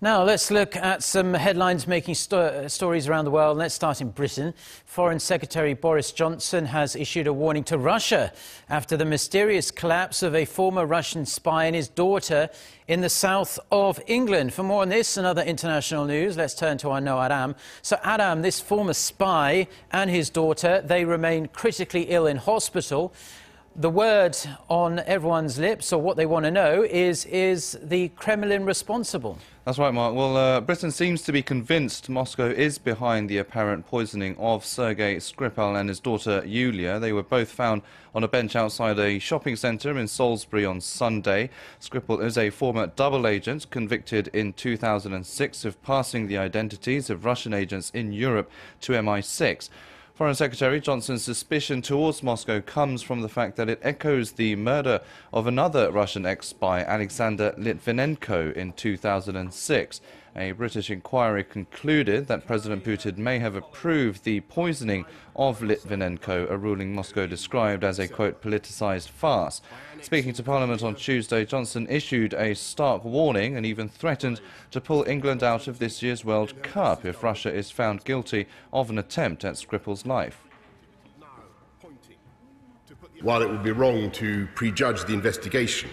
Now, let's look at some headlines making stories around the world. Let's start in Britain. Foreign Secretary Boris Johnson has issued a warning to Russia after the mysterious collapse of a former Russian spy and his daughter in the south of England. For more on this and other international news, let's turn to our Ro Aram. So, Aram, this former spy and his daughter, they remain critically ill in hospital. The word on everyone's lips, or what they want to know, is the Kremlin responsible? That's right, Mark. Well, Britain seems to be convinced Moscow is behind the apparent poisoning of Sergei Skripal and his daughter Yulia. They were both found on a bench outside a shopping centre in Salisbury on Sunday. Skripal is a former double agent convicted in 2006 of passing the identities of Russian agents in Europe to MI6. Foreign Secretary Johnson's suspicion towards Moscow comes from the fact that it echoes the murder of another Russian ex-spy, Alexander Litvinenko, in 2006. A British inquiry concluded that President Putin may have approved the poisoning of Litvinenko, a ruling Moscow described as a, quote, politicised farce. Speaking to Parliament on Tuesday, Johnson issued a stark warning and even threatened to pull England out of this year's World Cup if Russia is found guilty of an attempt at Skripal's life. While it would be wrong to prejudge the investigation,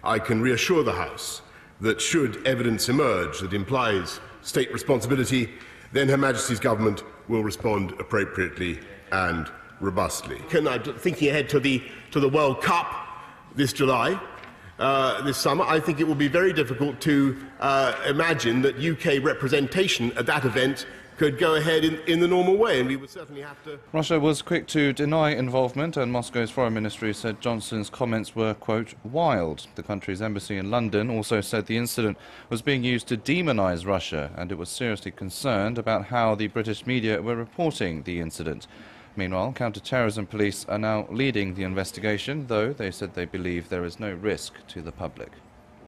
I can reassure the House that should evidence emerge that implies state responsibility, then Her Majesty's government will respond appropriately and robustly. Thinking ahead to the World Cup this July, this summer, I think it will be very difficult to imagine that UK representation at that event could go ahead in the normal way, and we would certainly have to... Russia was quick to deny involvement, and Moscow's foreign ministry said Johnson's comments were, quote, wild. The country's embassy in London also said the incident was being used to demonise Russia, and it was seriously concerned about how the British media were reporting the incident. Meanwhile, counter-terrorism police are now leading the investigation, though they said they believe there is no risk to the public.